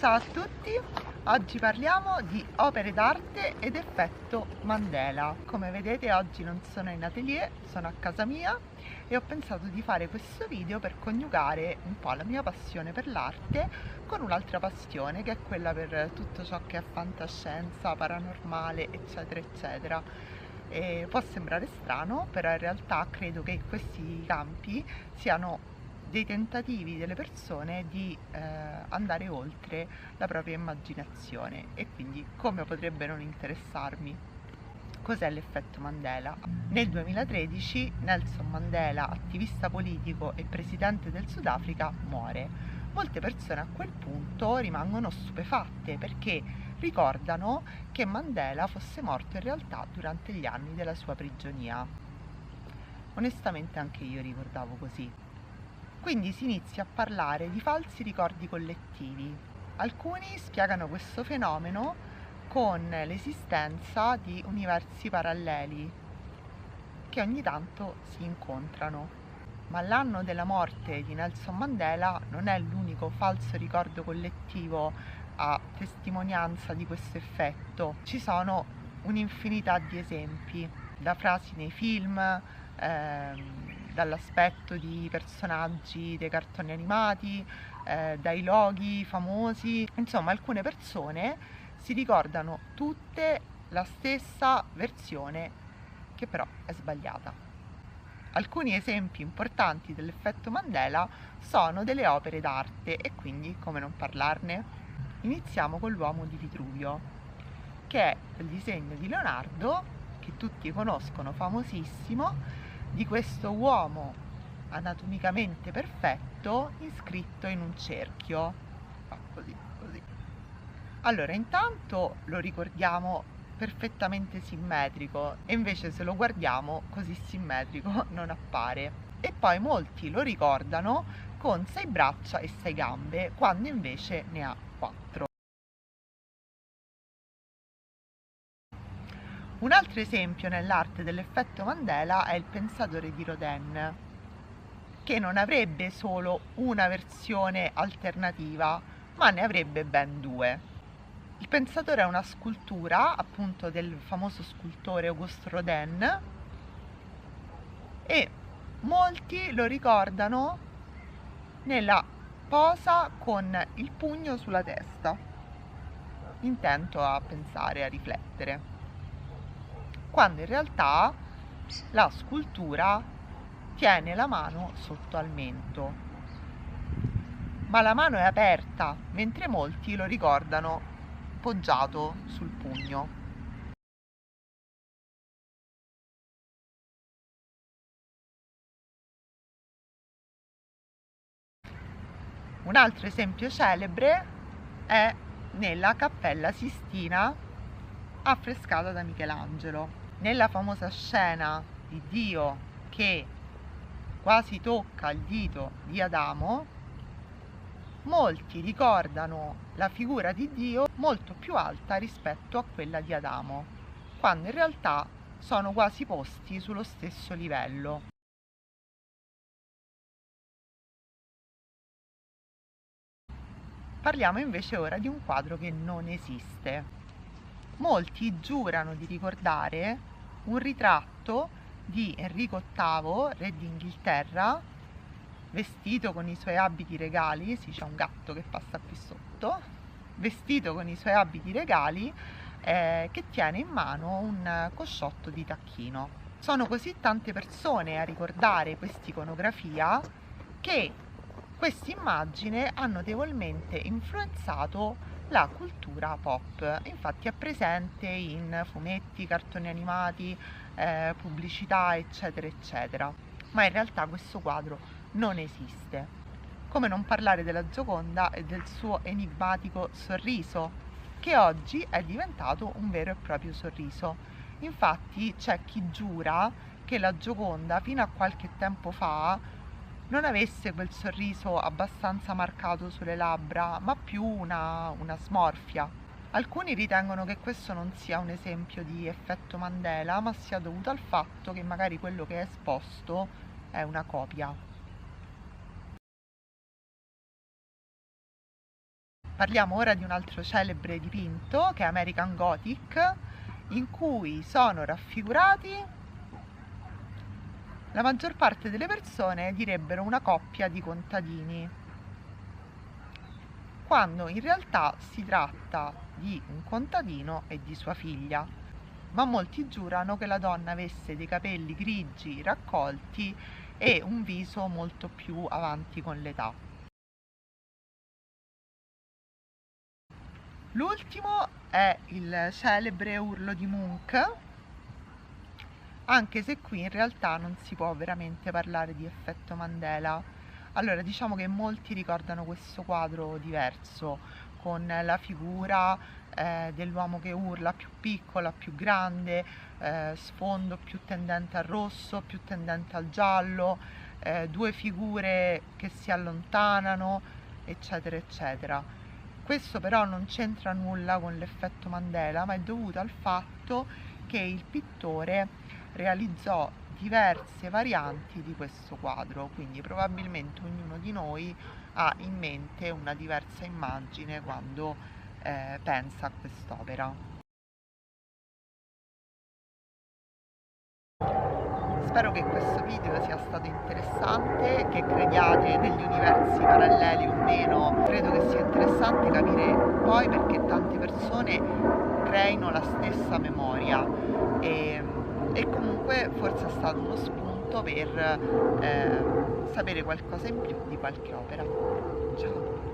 Ciao a tutti, oggi parliamo di opere d'arte ed effetto Mandela. Come vedete oggi non sono in atelier, sono a casa mia e ho pensato di fare questo video per coniugare un po' la mia passione per l'arte con un'altra passione che è quella per tutto ciò che è fantascienza, paranormale, eccetera eccetera. E può sembrare strano, però in realtà credo che questi campi siano dei tentativi delle persone di andare oltre la propria immaginazione e quindi come potrebbe non interessarmi. Cos'è l'effetto Mandela? Nel 2013 Nelson Mandela, attivista politico e presidente del Sudafrica, muore. Molte persone a quel punto rimangono stupefatte perché ricordano che Mandela fosse morto in realtà durante gli anni della sua prigionia. Onestamente anche io ricordavo così. Quindi si inizia a parlare di falsi ricordi collettivi. Alcuni spiegano questo fenomeno con l'esistenza di universi paralleli che ogni tanto si incontrano. Ma l'anno della morte di Nelson Mandela non è l'unico falso ricordo collettivo a testimonianza di questo effetto. Ci sono un'infinità di esempi, da frasi nei film, dall'aspetto di personaggi dei cartoni animati, dai loghi famosi. Insomma, alcune persone si ricordano tutte la stessa versione che però è sbagliata. Alcuni esempi importanti dell'effetto Mandela sono delle opere d'arte e quindi come non parlarne? Iniziamo con l'uomo di Vitruvio, che è il disegno di Leonardo, che tutti conoscono, famosissimo, di questo uomo anatomicamente perfetto iscritto in un cerchio. Così, così. Allora, intanto lo ricordiamo perfettamente simmetrico e invece se lo guardiamo così simmetrico non appare. E poi molti lo ricordano con 6 braccia e 6 gambe, quando invece ne ha 4. Un altro esempio nell'arte dell'effetto Mandela è il pensatore di Rodin, che non avrebbe solo una versione alternativa, ma ne avrebbe ben due. Il pensatore è una scultura, appunto, del famoso scultore Auguste Rodin e molti lo ricordano nella posa con il pugno sulla testa, intento a pensare, a riflettere, quando in realtà la scultura tiene la mano sotto al mento, ma la mano è aperta, mentre molti lo ricordano poggiato sul pugno. Un altro esempio celebre è nella Cappella Sistina affrescata da Michelangelo. Nella famosa scena di Dio che quasi tocca il dito di Adamo, molti ricordano la figura di Dio molto più alta rispetto a quella di Adamo, quando in realtà sono quasi posti sullo stesso livello. Parliamo invece ora di un quadro che non esiste. Molti giurano di ricordare un ritratto di Enrico VIII, re d'Inghilterra, vestito con i suoi abiti regali, sì, c'è un gatto che passa qui sotto, vestito con i suoi abiti regali, che tiene in mano un cosciotto di tacchino. Sono così tante persone a ricordare quest'iconografia che queste immagini hanno notevolmente influenzato la cultura pop. Infatti è presente in fumetti, cartoni animati, pubblicità, eccetera, eccetera. Ma in realtà questo quadro non esiste. Come non parlare della Gioconda e del suo enigmatico sorriso, che oggi è diventato un vero e proprio sorriso. Infatti c'è chi giura che la Gioconda fino a qualche tempo fa non avesse quel sorriso abbastanza marcato sulle labbra, ma più una smorfia. Alcuni ritengono che questo non sia un esempio di effetto Mandela, ma sia dovuto al fatto che magari quello che è esposto è una copia. Parliamo ora di un altro celebre dipinto che è American Gothic, in cui sono raffigurati, la maggior parte delle persone direbbero una coppia di contadini, quando in realtà si tratta di un contadino e di sua figlia, ma molti giurano che la donna avesse dei capelli grigi raccolti e un viso molto più avanti con l'età. L'ultimo è il celebre urlo di Munch, anche se qui in realtà non si può veramente parlare di effetto Mandela. Allora, diciamo che molti ricordano questo quadro diverso, con la figura dell'uomo che urla, più piccola, più grande, sfondo più tendente al rosso, più tendente al giallo, due figure che si allontanano, eccetera, eccetera. Questo però non c'entra nulla con l'effetto Mandela, ma è dovuto al fatto che il pittore realizzò diverse varianti di questo quadro, quindi probabilmente ognuno di noi ha in mente una diversa immagine quando pensa a quest'opera. Spero che questo video sia stato interessante, che crediate negli universi paralleli o meno, credo che sia interessante capire poi perché tante persone creino la stessa memoria e comunque forse è stato uno spunto per sapere qualcosa in più di qualche opera. Ciao!